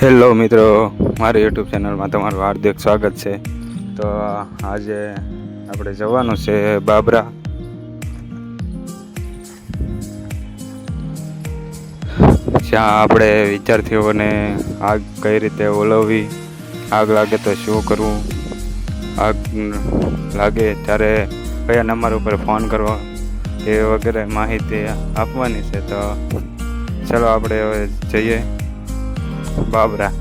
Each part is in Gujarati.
હેલો મિત્રો, મારી યુટ્યુબ ચેનલમાં તમારું હાર્દિક સ્વાગત છે. તો આજે આપણે જવાનું છે બાબરા. જ્યાં આપણે વિદ્યાર્થીઓને આગ કઈ રીતે ઓલવવી, આગ લાગે તો શું કરવું, આગ લાગે ત્યારે કયા નંબર ઉપર ફોન કરવો, એ વગેરે માહિતી આપવાની છે. તો ચલો આપણે હવે જઈએ બાબરા.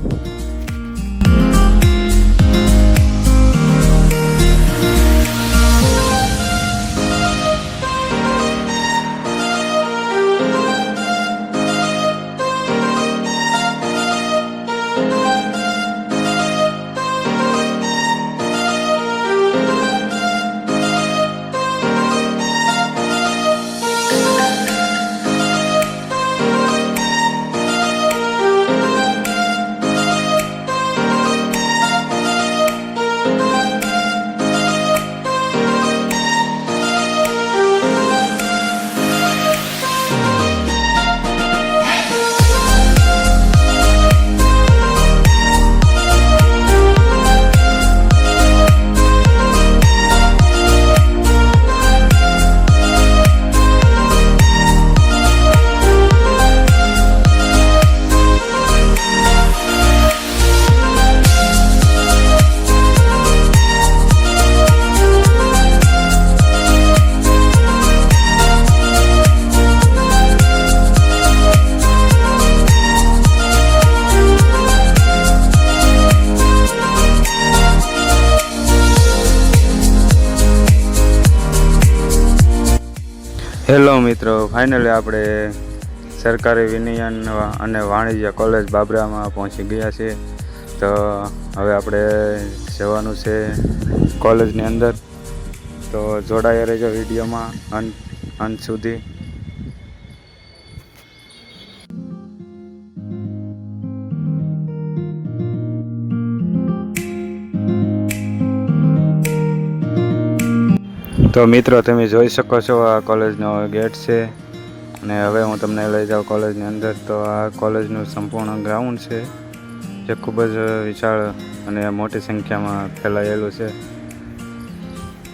હેલો મિત્રો, ફાઇનલી આપણે સરકારી વિજ્ઞાન અને વાણિજ્ય કોલેજ બાબરામાં પહોંચી ગયા છીએ. તો હવે આપણે જવાનું છે કોલેજની અંદર. તો જોડાયા રહેજો વિડીયોમાં અંત સુધી. તો મિત્રો, તમે જોઈ શકો છો આ કોલેજનો ગેટ છે અને હવે હું તમને લઈ જાઉં કોલેજની અંદર. તો આ કોલેજનું સંપૂર્ણ ગ્રાઉન્ડ છે જે ખૂબ જ વિશાળ અને મોટી સંખ્યામાં ફેલાયેલું છે.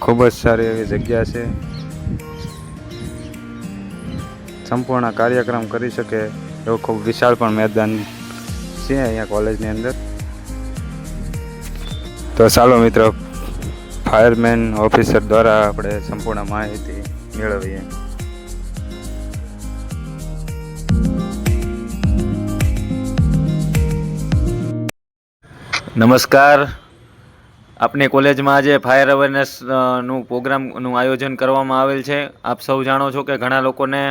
ખૂબ જ સારી એવી જગ્યા છે. સંપૂર્ણ કાર્યક્રમ કરી શકે એવું ખૂબ વિશાળ પણ મેદાન છે અહીંયા કોલેજની અંદર. તો ચાલો મિત્રો, ફાયરમેન ઓફિસર દ્વારા આપણે સંપૂર્ણ માહિતી મેળવીએ. નમસ્કાર. આપની કોલેજમાં આજે ફાયર અવેરનેસ નું પ્રોગ્રામનું આયોજન કરવામાં આવેલ છે. આપ સૌ જાણો છો કે ઘણા લોકોને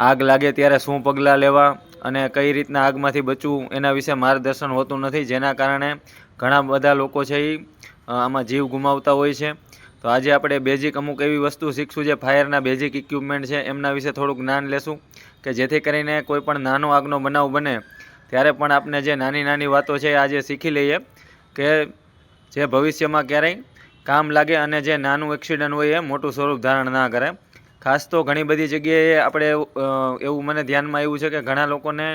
આગ લાગે ત્યારે શું પગલાં લેવા અને કઈ રીતના આગમાંથી બચવું એના વિશે માર્ગદર્શન હોતું નથી, જેના કારણે ઘણા બધા લોકો છે એ આમાં જીવ ગુમાવતા હોય છે. તો આજે આપણે બેઝિક અમુક એવી વસ્તુ શીખશું જે ફાયરના બેઝિક ઇક્વિપમેન્ટ છે એમના વિશે થોડુંક જ્ઞાન લેશું, કે જેથી કરીને કોઈ પણ નાનો આગનો બનાવ બને ત્યારે પણ આપણે જે નાની નાની વાતો છે આજે શીખી લઈએ કે જે ભવિષ્યમાં ક્યારેય કામ લાગે અને જે નાનું એક્સિડન્ટ હોય એ મોટું સ્વરૂપ ધારણ ના કરે. ખાસ તો ઘણી બધી જગ્યાએ આપણે એવું મને ધ્યાનમાં આવ્યું છે કે ઘણા લોકોને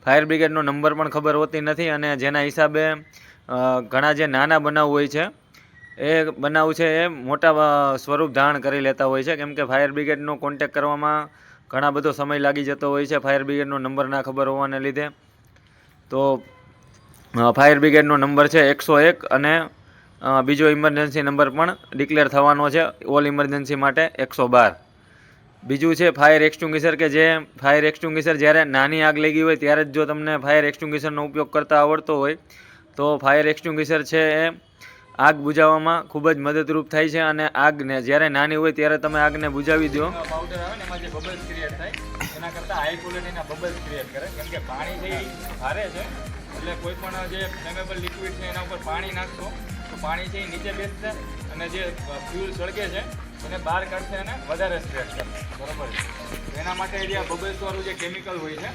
ફાયર બ્રિગેડનો નંબર પણ ખબર હોતી નથી, અને જેના હિસાબે ઘણા જે નાના બનાવ હોય છે એ બનાવ છે એ મોટા સ્વરૂપ ધારણ કરી લેતા હોય છે, કેમ કે ફાયર બ્રિગેડનો કોન્ટેક કરવામાં ઘણા બધો સમય લાગી જતો હોય છે ફાયર બ્રિગેડનો નંબર ના ખબર હોવાને લીધે. તો ફાયર બ્રિગેડનો નંબર છે 101 અને બીજો ઇમરજન્સી નંબર પણ ડિક્લેર થવાનો છે ઓલ ઇમરજન્સી માટે 112. બીજું છે ફાયર એક્સટિંગ્વિશર, કે જે ફાયર એક્સટિંગ્વિશર જ્યારે નાની આગ લાગી હોય ત્યારે જ જો તમને ફાયર એક્સટિંગ્વિશરનો ઉપયોગ કરતા આવડતો હોય તો ફાયર એક્સટિંગ્વિશર છે એ આગ બુઝાવવામાં ખૂબ જ મદદરૂપ થાય છે. અને આગને જ્યારે નાની હોય ત્યારે તમે આગને બુઝાવી દો. પાવડર આવે ને એમાં જે બબલ્સ ક્રિએટ થાય એના કરતાં હાઈ ક્વોલિટીના બબલ્સ ક્રિએટ કરે, કેમ કે પાણી જે ભારે છે એટલે કોઈ પણ જે ફ્લેમેબલ લિક્વિડ છે એના ઉપર પાણી નાખશો તો પાણી છે એ નીચે બેસશે અને જે ફ્યુલ સળગે છે એને બહાર કાઢશે અને વધારે સ્પ્રેડ કરશે. બરોબર છે. એના માટે જે બબલ્સવાળું જે કેમિકલ હોય છે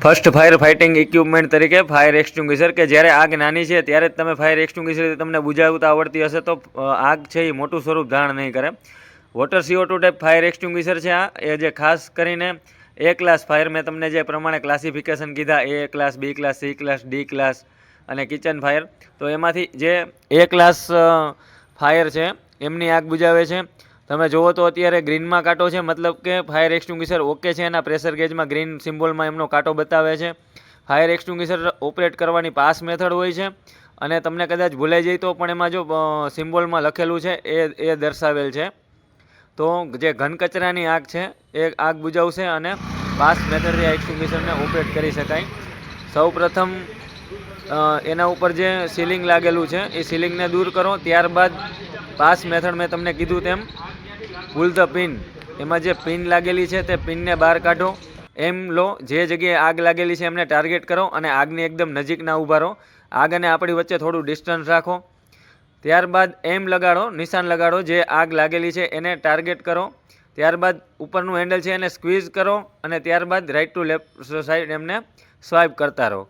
ફર્સ્ટ ફાયર ફાઇટિંગ ઇક્વિપમેન્ટ તરીકે ફાયર એક્સટિંગ્વિશર, કે જ્યારે આગ નાની છે ત્યારે જ તમે ફાયર એક્સટિંગ્વિશર તમને બુઝાવતા આવડતી હશે તો આગ છે એ મોટું સ્વરૂપ ધારણ નહીં કરે. Water CO2 type fire extinguisher છે આ, એ જે ખાસ કરીને એ ક્લાસ ફાયર મેં તમને જે પ્રમાણે ક્લાસિફિકેશન કીધા, A class, B class, C class, D class અને કિચન ફાયર, તો એમાંથી જે A ક્લાસ ફાયર છે એમની આગ બુજાવે છે. તમે જુઓ તો અત્યારે ગ્રીનમાં કાંટો છે, મતલબ કે ફાયર એક્સટિંગ્વિશર ઓકે છે. એના પ્રેશર ગેજમાં ગ્રીન સિમ્બોલમાં એમનો કાંટો બતાવે છે. ફાયર એક્સટિંગ્વિશર ઓપરેટ કરવાની પાસ મેથડ હોય છે, અને તમને કદાચ ભૂલાઈ જાય તો પણ એમાં જો સિમ્બોલમાં લખેલું છે એ દર્શાવેલ છે. તો જે ઘન કચરાની આગ છે એ આગ બુજાવશે, અને પાસ મેથડથી આ એક્સટિંગ્વિશરને ઓપરેટ કરી શકાય. સૌ પ્રથમ એના ઉપર જે સીલિંગ લાગેલું છે એ સીલિંગને દૂર કરો. ત્યારબાદ પાસ મેથડ મેં તમને કીધું તેમ પુલ ધ પિન, એમાં જે પિન લાગેલી છે તે પિનને બહાર કાઢો. એમ લો, જે જગ્યાએ આગ લાગેલી છે એમને ટાર્ગેટ કરો અને આગની એકદમ નજીક ના ઊભા રહો. આગ અને આપણી વચ્ચે થોડું ડિસ્ટન્સ રાખો. ત્યારબાદ એમ લગાડો, નિશાન લગાડો, જે આગ લાગેલી છે એને ટાર્ગેટ કરો. ત્યારબાદ ઉપરનું હેન્ડલ છે એને સ્ક્વીઝ કરો, અને ત્યારબાદ રાઈટ ટુ લેફ્ટ સાઈડ એમને સ્વાઇપ કરતા રહો.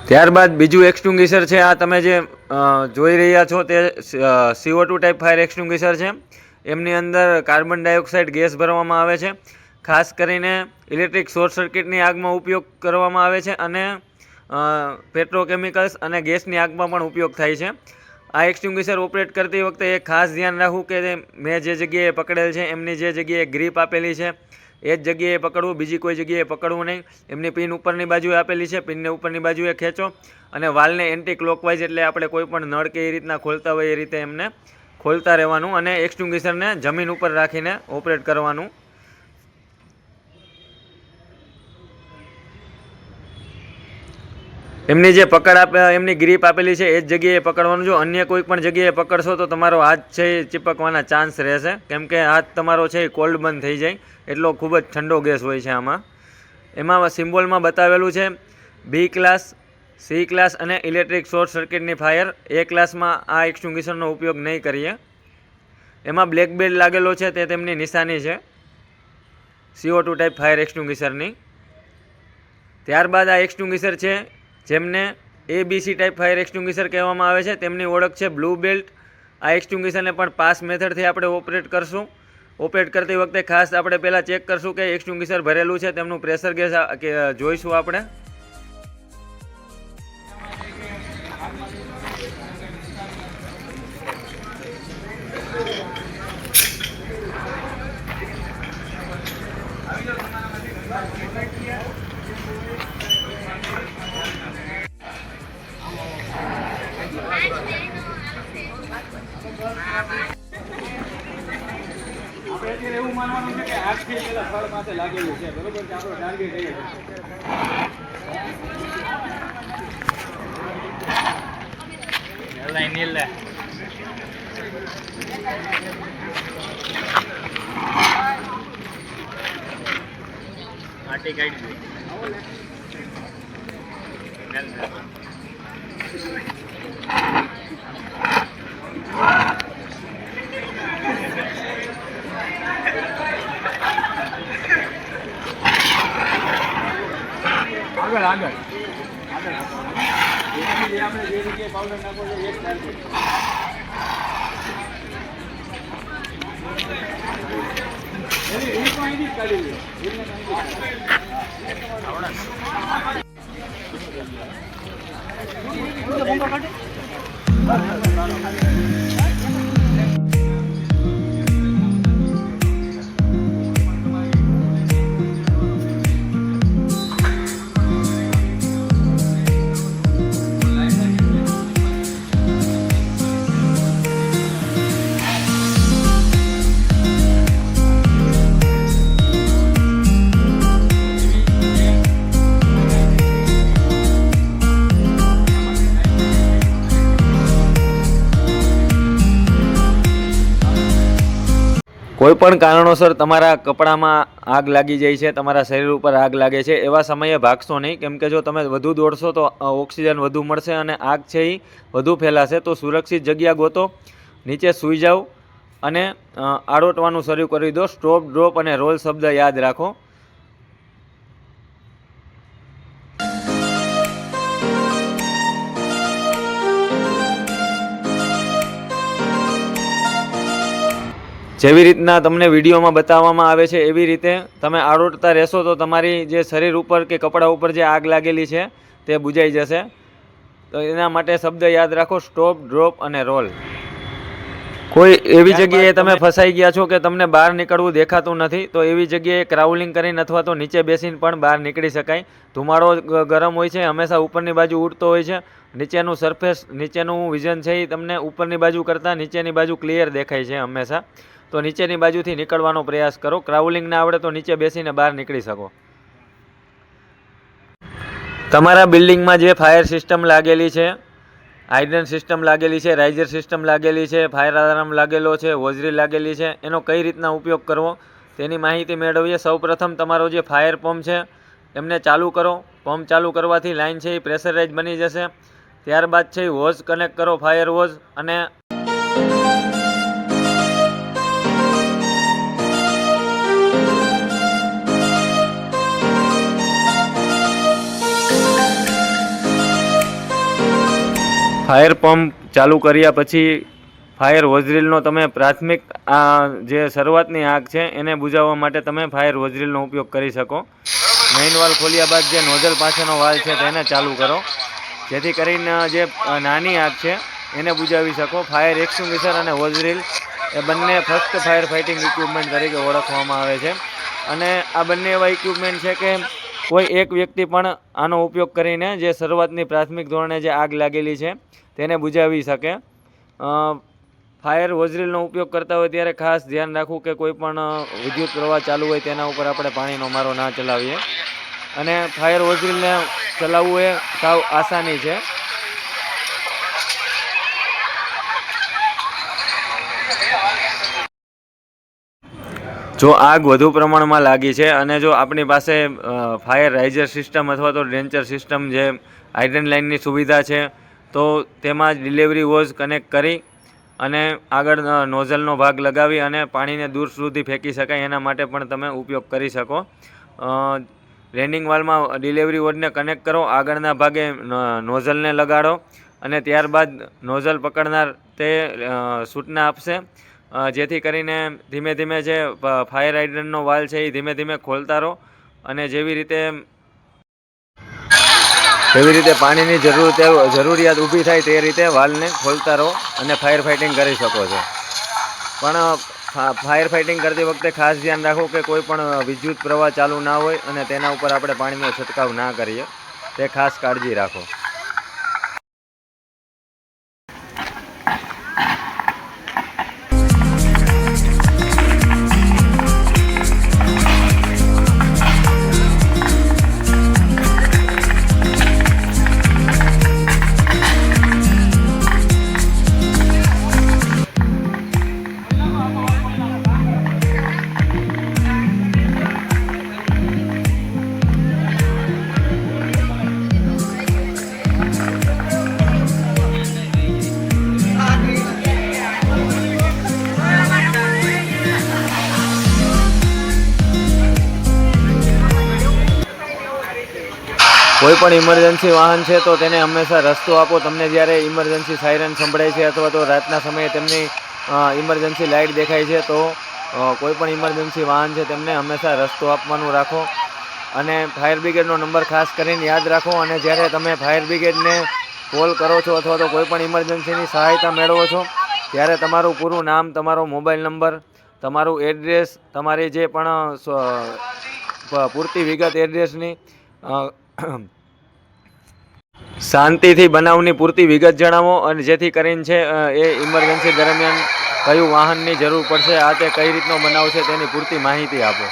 ત્યારબાદ બીજું એક્સટિંગ્વિશર છે, આ તમે જે જોઈ રહ્યા છો તે CO2 ટાઈપ ફાયર એક્સટિંગ્વિશર છે. એમની અંદર કાર્બન ડાયોક્સાઇડ ગેસ ભરવામાં આવે છે. ખાસ કરીને ઇલેક્ટ્રિક શોર્ટ સર્કિટની આગમાં ઉપયોગ કરવામાં આવે છે, અને પેટ્રોકેમિકલ્સ અને ગેસની આગમાં પણ ઉપયોગ થાય છે. આ એક્સટિંગ્વિશર ઓપરેટ કરતી વખતે એ ખાસ ધ્યાન રાખવું કે મેં જે જગ્યાએ પકડેલ છે એમની જે જગ્યાએ ગ્રીપ આપેલી છે એ જ જગ્યાએ પકડવું, બીજી કોઈ જગ્યાએ પકડવું નહીં. એમની પિન ઉપરની બાજુએ આપેલી છે, પિનને ઉપરની બાજુએ ખેંચો, અને વાલને એન્ટી ક્લોકવાઇઝ, એટલે આપણે કોઈ પણ નળ કે એ રીતના ખોલતા હોય એ રીતે એમને ખોલતા રહેવાનું, અને એક્સટિંગ્વિશરને જમીન ઉપર રાખીને ઓપરેટ કરવાનું. એમની જે પકડ એમની ગ્રીપ આપેલી છે એ જ જગ્યાએ પકડવાનું. જો અન્ય કોઈ પણ જગ્યાએ પકડશો તો તમારો હાથ છે એ ચીપકવાના ચાન્સ રહેશે, કેમ કે હાથ તમારો છે એ કોલ્ડ બંધ થઈ જાય, એટલો ખૂબ જ ઠંડો ગેસ હોય છે આમાં. એમાં સિમ્બોલમાં બતાવેલું છે B ક્લાસ, C ક્લાસ અને ઇલેક્ટ્રિક શોર્ટ સર્કિટની ફાયર. A ક્લાસમાં આ એક્સટિંગ્વિશરનો ઉપયોગ નહીં કરીએ. એમાં બ્લેક બેડ લાગેલો છે તે તેમની નિશાની છે CO2 ટાઈપ ફાયર એક્સટિંગ્વિશરની. ત્યારબાદ આ એક્સટિંગ્વિશર છે જેમને ABC ટાઈપ ફાયર એક્સટિંગ્વિશર કહેવામાં આવે છે, તેમની ઓળખ છે બ્લુ બેલ્ટ. આ એક્સટિંગ્વિશરને પણ પાસ મેથડથી આપણે ઓપરેટ કરશું. ઓપરેટ કરતી વખતે ખાસ આપણે પહેલાં ચેક કરશું કે એક્સટિંગ્વિશર ભરેલું છે, તેમનું પ્રેશર ગેસ જોઈશું આપણે. આપણે અત્યારે એવું માનવાનું છે કે આગ છે પેલા સ્થળ પાસે લાગેલું છે, બરોબર છે, આપણો ટાર્ગેટ એ છે. નીલે આટી કાઢી આગળ આગળ આગળ આપણે જે જગ્યાએ પાવડર નાખવો છે એ જ ટાર્ગેટ. એ તો અહીંથી જ કાઢી લે. કોઈ પણ કારણોસર તમારા કપડામાં આગ લાગી જાય છે, તમારા શરીર ઉપર આગ લાગે છે, એવા સમયે ભાગશો નહીં, કેમ કે જો તમે વધુ દોડશો તો ઓક્સિજન વધુ મળશે અને આગ છે એ વધુ ફેલાશે. તો સુરક્ષિત જગ્યા ગોતો, નીચે સૂઈ જાઓ અને આડોટવાનું શરૂ કરી દો. સ્ટોપ, ડ્રોપ અને રોલ શબ્દ યાદ રાખો. જેવી રીતના તમને વિડીયોમાં બતાવવામાં આવે છે એવી રીતે તમે આરોટતા રહેશો તો તમારી જે શરીર ઉપર કે કપડા ઉપર જે આગ લાગેલી છે તે બુઝાઈ જશે. તો એના માટે શબ્દ યાદ રાખો: સ્ટોપ, ડ્રોપ અને રોલ. કોઈ એવી જગ્યાએ તમે ફસાઈ ગયા છો કે તમને બહાર નીકળવું દેખાતું નથી, તો એવી જગ્યાએ ક્રાઉલિંગ કરીને અથવા તો નીચે બેસીને પણ બહાર નીકળી શકાય. ધુમાડો ગરમ હોય છે, હંમેશા ઉપરની બાજુ ઉડતો હોય છે. નીચેનું સરફેસ, નીચેનું વિઝન છે એ તમને ઉપરની બાજુ કરતાં નીચેની બાજુ ક્લિયર દેખાય છે હંમેશા. તો નીચેની બાજુથી નીકળવાનો પ્રયાસ કરો. ક્રાઉલિંગ ના આવડે તો નીચે બેસીને બહાર નીકળી શકો. તમારા બિલ્ડિંગમાં જે ફાયર સિસ્ટમ લાગેલી છે, હાઇડ્રન્ટ સિસ્ટમ લાગેલી છે, રાઇઝર સિસ્ટમ લાગેલી છે, ફાયર અલાર્મ લાગેલો છે, હોઝરી લાગેલી છે, એનો કઈ રીતના ઉપયોગ કરવો તેની માહિતી મેળવીએ. સૌપ્રથમ તમારો જે ફાયર પંપ છે એમને ચાલુ કરો. પંપ ચાલુ કરવાથી લાઇન છે એ પ્રેશરાઇઝ બની જશે. ત્યારબાદ છે હોઝ કનેક્ટ કરો, ફાયર હોઝ. અને ફાયર પંપ ચાલુ કર્યા પછી ફાયર હોઝરીલનો તમે પ્રાથમિક જે શરૂઆતની આગ છે એને બુઝાવવા માટે તમે ફાયર હોઝરીલનો ઉપયોગ કરી શકો. મેઇન વાલ ખોલ્યા બાદ જે નોઝલ પાસેનો વાલ છે તેને ચાલુ કરો, જેથી કરીને જે નાની આગ છે એને બુઝાવી શકો. ફાયર એક્સટિંગ્વિશર અને હોઝરીલ એ બંને ફર્સ્ટ ફાયર ફાઇટિંગ ઇક્વિપમેન્ટ તરીકે ઓળખવામાં આવે છે. અને આ બંને એવા ઇક્વિપમેન્ટ છે કે કોઈ એક વ્યક્તિ પણ આનો ઉપયોગ કરીને જે શરૂઆતની પ્રાથમિક ધોરણે જે આગ લાગેલી છે તેને બુઝાવી શકે. ફાયર હોઝરીલનો ઉપયોગ કરતા હોય ત્યારે ખાસ ધ્યાન રાખવું કે કોઈ પણ વિદ્યુત પ્રવાહ ચાલુ હોય તેના ઉપર આપણે પાણીનો મારો ના ચલાવીએ. અને ફાયર હોઝરીલને ચલાવવું એ સાવ આસાની છે. જો આગ વધુ પ્રમાણમાં લાગી છે અને જો આપણી પાસે ફાયર રાઇઝર સિસ્ટમ અથવા તો ડેન્ચર સિસ્ટમ જે હાઇડ્રન્ટ લાઇનની સુવિધા છે તો તેમાં જ ડિલિવરી હોઝ કનેક્ટ કરી અને આગળ નોઝલનો ભાગ લગાવી અને પાણીને દૂર સુધી ફેંકી શકાય એના માટે પણ તમે ઉપયોગ કરી શકો. રેનિંગ વાલમાં ડિલિવરી હોઝને કનેક્ટ કરો, આગળના ભાગે નોઝલને લગાડો અને ત્યારબાદ નોઝલ પકડનાર તે સૂચના આપશે, જેથી કરીને ધીમે ધીમે જે ફાયર હાઇડ્રન્ટનો વાલ છે એ ધીમે ધીમે ખોલતા રહો. અને જેવી રીતે પાણીની જરૂરિયાત ઊભી થાય તે રીતે વાલને ખોલતા રહો અને ફાયર ફાઇટિંગ કરી શકો છો. પણ ફાયર ફાઇટિંગ કરતી વખતે ખાસ ધ્યાન રાખો કે કોઈ પણ વિદ્યુત પ્રવાહ ચાલુ ના હોય અને તેના ઉપર આપણે પાણીનો છંટકાવ ના કરીએ, તે ખાસ કાળજી રાખો. કોઈ પણ ઇમરજન્સી વાહન છે તો તેને હંમેશા રસ્તો આપો. તમને જ્યારે ઇમરજન્સી સાયરન સંભળાય છે અથવા તો રાતના સમયે તેમની ઇમરજન્સી લાઇટ દેખાય છે તો કોઈ પણ ઇમરજન્સી વાહન છે તેમને હંમેશા રસ્તો આપવાનું રાખો. અને ફાયર બ્રિગેડનો નંબર ખાસ કરીને યાદ રાખો. અને જ્યારે તમે ફાયર બ્રિગેડને કોલ કરો છો અથવા તો કોઈ પણ ઇમરજન્સીની સહાયતા મેળવો છો ત્યારે તમારું પૂરું નામ, તમારો મોબાઈલ નંબર, તમારું એડ્રેસ, તમારી જે પણ પૂરતી વિગત એડ્રેસની શાંતિથી બનાવની પૂરતી વિગત જણાવો. અને જેથી કરીને છે એ ઇમરજન્સી દરમિયાન કયું વાહનની જરૂર પડશે, આ તે કઈ રીતનો બનાવ છે તેની પૂરતી માહિતી આપો.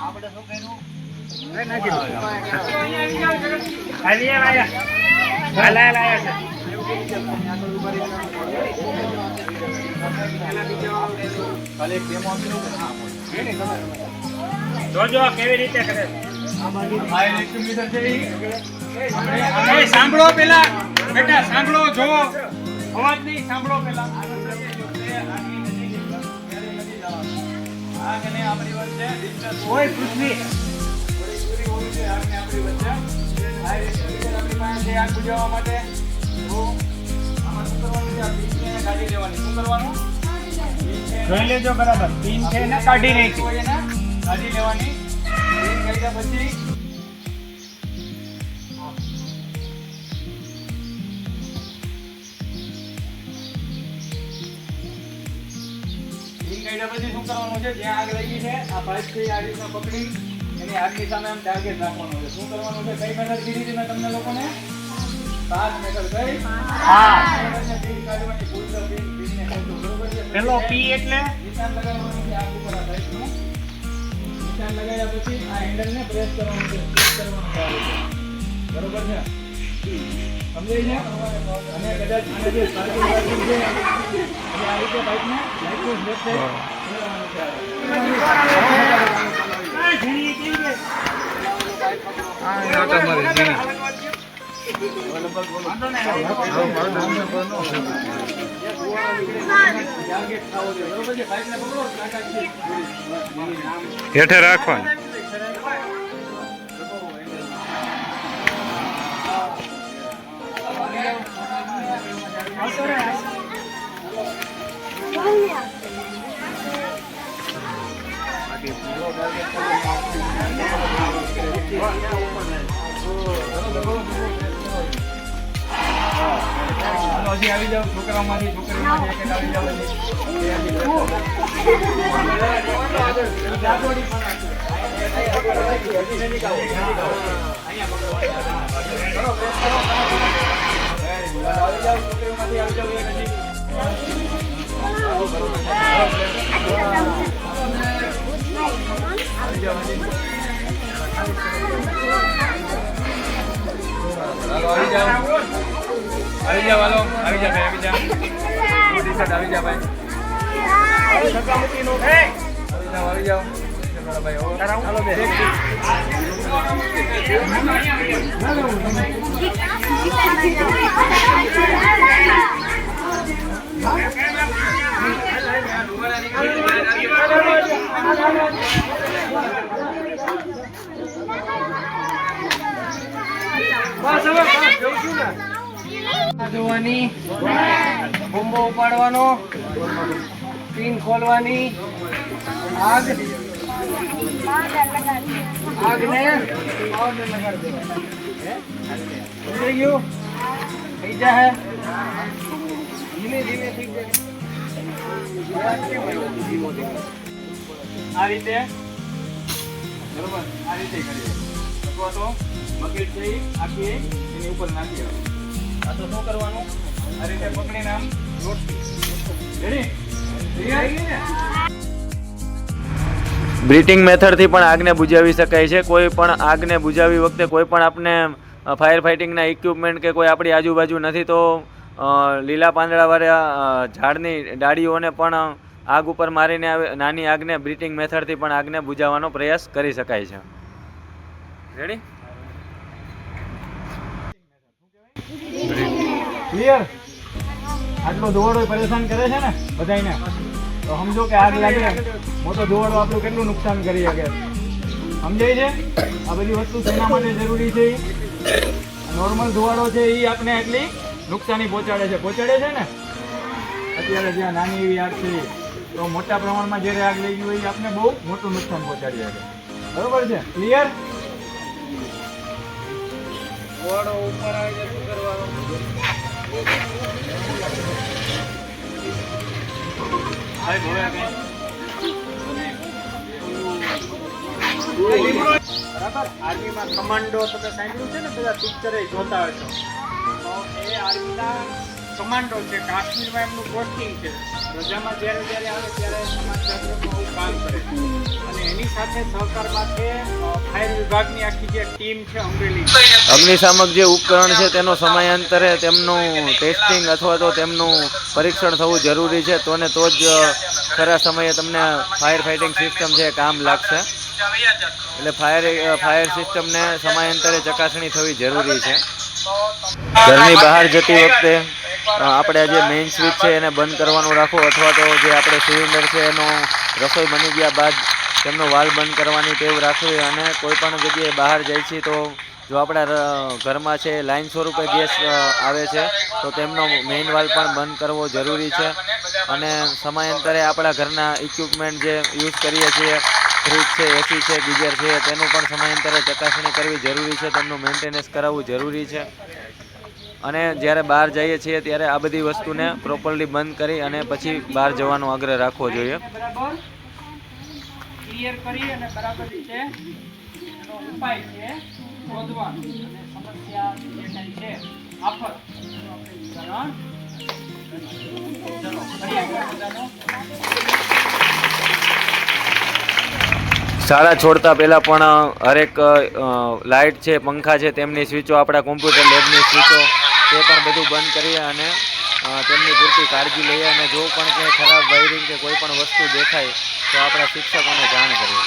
આપણે શું કર્યું? ખાલી એક demo આપ્યું ને? જોજો કેવી રીતે કરે. આ ઇલેક્ટ્રિક મીટર છે ઈ. એ સાંભળો પેલા બેટા, સાંભળો, જો અવાજ નહીં, સાંભળો પેલા. આ અને આપણી વચ્ચે distance કોઈ પૃથ્વી પૂરી હોવી જોઈએ. આને આપણી વચ્ચે આ ઇલેક્ટ્રિક મીટર આપણી પાસે છે આગ બુઝાવવા માટે. તો આમાં શું કરવાનું છે? આ પિનને કાઢી લેવાની. શું કરવાનું? જોઈ લેજો બરાબર. પિન છે ને કાઢી નાખી. હોય એને કાઢી લેવાની. પિન કાઢ્યા પછી પિન કાઢ્યા પછી શું કરવાનું છે? જ્યાં આગ લાગી છે આ પાઇપ થી આ રીતના પકડી એની આગની સામે આમ ટાર્ગેટ રાખવાનું છે. શું કરવાનું છે? કઈ મેથડ કીધી હતી મેં તમને લોકોને? 7 મેથડ. કઈ? હા. પિન કાઢવાની. ફૂલ પિનને કાઢો. બરોબર છે? પેલો પી એટલે નિશાન લગાવવાનું છે આગ ઉપર આ પાઇપનું. નિશાન લગાવ્યા પછી આ હેન્ડલને પ્રેસ કરવાનું છે. પ્રેસ કરવાનું છે આ રીતે. બરોબર છે? સમજાય છે? અને કદાચ આને જે સ્પાર્કિંગ છે એટલે આ રીતે પાઇપને લાઈટનું લેફ્ટ સાઈડ ફેરવવાનું છે આ રીતે. ઝીણી કેવી છે? ટાર્ગેટ ખાવો જોઈએ. બરોબર છે? પાઇપને પકડો. હેઠે રાખવાનું. હાલો, હજી આવી જાઓ. છોકરાઓમાંથી છોકરીઓમાંથી એક આવી જાઓ. આવી જાઓ હાલો. આવી જા ભાઈ, આવી જા. ટી-શર્ટ આવી જા ભાઈ. આવી જાઓ. ભાઈ હાલો બે. જોવાની, બોમ્બો ઉપાડવાનો, પિન ખોલવાની, આગને પાવડર લગાડી દેવાનો. થઈ ગયું? થઈ જાય. ધીમે ધીમે થઈ જાય. આ રીતે બરોબર આ રીતે કરીએ. અથવા તો બકેટ છે ઈ આખી એની ઉપર નાખી દેવાનું. આ તો શું કરવાનું? આ રીતે પકડીને આમ રેડી? બ્રીટિંગ મેથડથી પણ આગને બુઝાવી શકાય છે. કોઈ પણ આગને બુઝાવી વખતે કોઈ પણ આપણે ફાયર ફાઇટિંગના ઇક્વિપમેન્ટ કે કોઈ આપણી આજુબાજુ નથી તો લીલા પાંદડાવાળા ઝાડની ડાળીઓને પણ આગ ઉપર મારીને નાની આગને બ્રીટિંગ મેથડથી પણ આગને બુઝાવવાનો પ્રયાસ કરી શકાય છે. રેડી? ક્લિયર? આટલો ધુવાડો પરેશાન કરે છે ને બધાયને, તો સમજો કે આગ લાગે મોટો ધુવાડો આપણું કેટલું નુકસાન કરી શકે. સમજાય છે? આ બધી વસ્તુ શેના માટે જરૂરી છે? નોર્મલ ધુવાડો છે એ આપણે એટલી નુકસાની પહોંચાડે છે ને. અત્યારે જ્યાં નાની એવી આગ છે તો મોટા પ્રમાણમાં જ્યારે આગ લઈ ગઈ હોય એ આપણે બહુ મોટું નુકસાન પહોંચાડી શકે. બરોબર છે? ક્લિયર? ધુવાડો ઉપર આવે છે શું કરવાનું? બરાબર. આર્મીમાં કમાન્ડો તમે સાંભળ્યું છે ને, બધા પિક્ચર જોતા હશો. તો એ આર્મીના કમાન્ડો છે, કાશ્મીરમાં એમનું પોસ્ટિંગ છે. રજામાં જ્યારે જ્યારે આવે ત્યારે સમાજશાસ્ત્રમાં આવું કામ કરે છે. અને એની સાથે સહકારમાં છે ફાયર વિભાગની આખી જે ટીમ છે અમરેલી. અગ્નિશામક જે ઉપકરણ છે તેનો સમયાંતરે તેમનું ટેસ્ટિંગ અથવા તો તેમનું પરીક્ષણ થવું જરૂરી છે. તો ને તો જ ખરા સમયે તમને ફાયર ફાઇટિંગ સિસ્ટમ છે એ કામ લાગશે. એટલે ફાયર સિસ્ટમને સમયાંતરે ચકાસણી થવી જરૂરી છે. ઘરની બહાર જતી વખતે આપણે જે મેઇન સ્વિચ છે એને બંધ કરવાનું રાખવું, અથવા તો જે આપણે સિલિન્ડર છે એનો રસોઈ બની ગયા બાદ તેમનો વાલ્વ બંધ કરવાની ટેવ રાખવી. અને કોઈ પણ જગ્યાએ બહાર જાય છે તો જો આપણા ઘરમાં છે લાઈન સ્વરૂપે ગેસ આવે છે તો તેમનો મેઇન વાલ્વ પણ બંધ કરવો જરૂરી છે. અને સમયાંતરે આપણા ઘરના ઇક્વિપમેન્ટ જે યુઝ કરીએ છીએ, ફ્રીજ છે, એસી છે, ગીઝર છે, તેનું પણ સમયાંતરે ચકાસણી કરવી જરૂરી છે. તેમનું મેન્ટેનન્સ કરાવવું જરૂરી છે. અને જ્યારે બહાર જઈએ છીએ ત્યારે આ બધી વસ્તુને પ્રોપરલી બંધ કરી અને પછી બહાર જવાનો આગ્રહ રાખવો જોઈએ. બરાબર ક્લિયર કરી અને બરાબર રીતે એનો ઉપાય છે શોધવાનો અને સમસ્યા જે કંઈ છે આફત એનું આપણે નિવારણ ચલો કરીએ બધાનો. શાળા છોડતા પહેલાં પણ હરેક લાઇટ છે, પંખા છે, તેમની સ્વિચો, આપણા કોમ્પ્યુટર લેબની સ્વિચો તે પણ બધું બંધ કરીએ અને તેમની પૂરતી કાળજી લઈએ. અને જો પણ ક્યાંય ખરાબ વાયરિંગ કે કોઈ પણ વસ્તુ દેખાય તો આપણા શિક્ષકોને જાણ કરીએ.